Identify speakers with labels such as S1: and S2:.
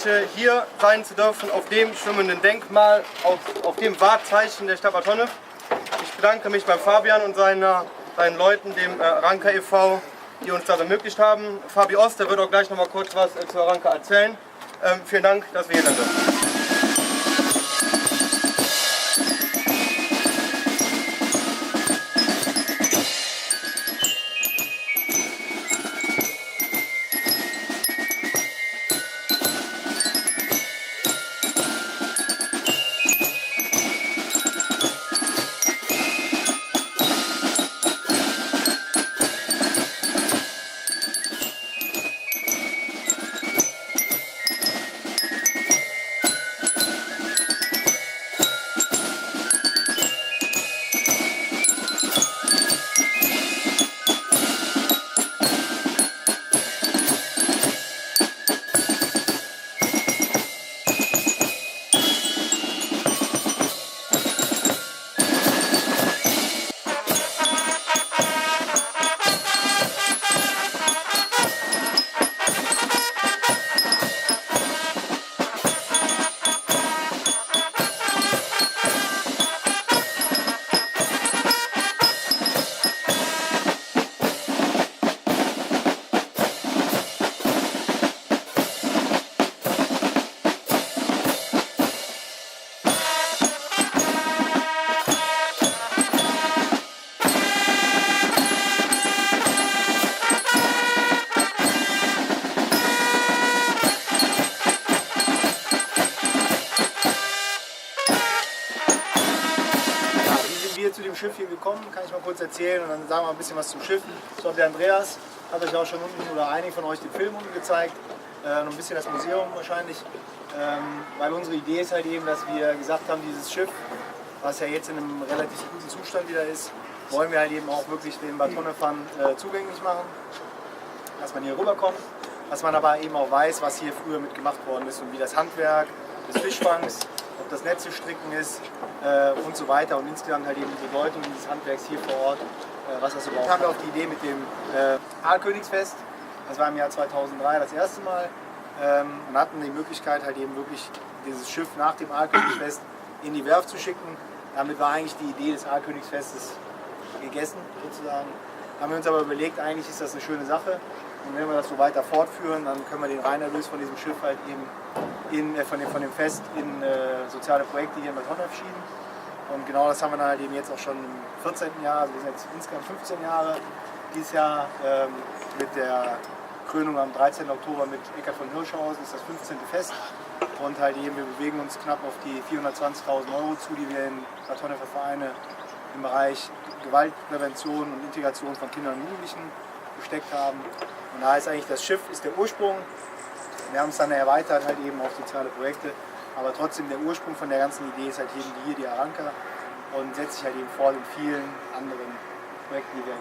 S1: heute hier sein zu dürfen auf dem schwimmenden Denkmal, auf dem Wahrzeichen der Stadt Bad Honnef. Ich bedanke mich bei Fabian und seinen Leuten, dem Ranka e.V., die uns das ermöglicht haben. Fabi Ost, der wird auch gleich noch mal kurz was zu Ranka erzählen. Vielen Dank, dass wir hier sein dürfen.
S2: Zu dem Schiff hier gekommen, kann ich mal kurz erzählen und dann sagen wir ein bisschen was zum Schiff. Ich glaube, der Andreas hat euch auch schon unten oder einige von euch den Film unten gezeigt, noch ein bisschen das Museum wahrscheinlich, weil unsere Idee ist halt eben, dass wir gesagt haben, dieses Schiff, was ja jetzt in einem relativ guten Zustand wieder ist, wollen wir halt eben auch wirklich den Bad Honnefern zugänglich machen, dass man hier rüberkommt, dass man aber eben auch weiß, was hier früher mitgemacht worden ist und wie das Handwerk des Fischfangs, ob das Netze stricken ist und so weiter und insgesamt halt eben die Bedeutung dieses Handwerks hier vor Ort, was das überhaupt. Haben wir auch die Idee mit dem Aalkönigsfest, das war im Jahr 2003 das erste Mal und hatten die Möglichkeit halt eben wirklich dieses Schiff nach dem Aalkönigsfest in die Werft zu schicken. Damit war eigentlich die Idee des Aalkönigsfestes gegessen sozusagen. Haben wir uns aber überlegt, eigentlich ist das eine schöne Sache. Und wenn wir das so weiter fortführen, dann können wir den Reinerlös von diesem Schiff halt eben von dem Fest in soziale Projekte hier in Bad Honnef schieben. Und genau das haben wir dann halt eben jetzt auch schon im 14. Jahr, also wir sind jetzt insgesamt 15 Jahre dieses Jahr mit der Krönung am 13. Oktober mit Eckart von Hirschhausen, ist das 15. Fest. Und halt eben, wir bewegen uns knapp auf die 420.000 € zu, die wir in Bad Honnefer Vereine im Bereich Gewaltprävention und Integration von Kindern und Jugendlichen gesteckt haben. Und da ist eigentlich das Schiff ist der Ursprung. Wir haben es dann erweitert halt eben auf soziale Projekte, aber trotzdem der Ursprung von der ganzen Idee ist halt eben die Aranka und setzt sich halt eben fort in vielen anderen Projekten, die wir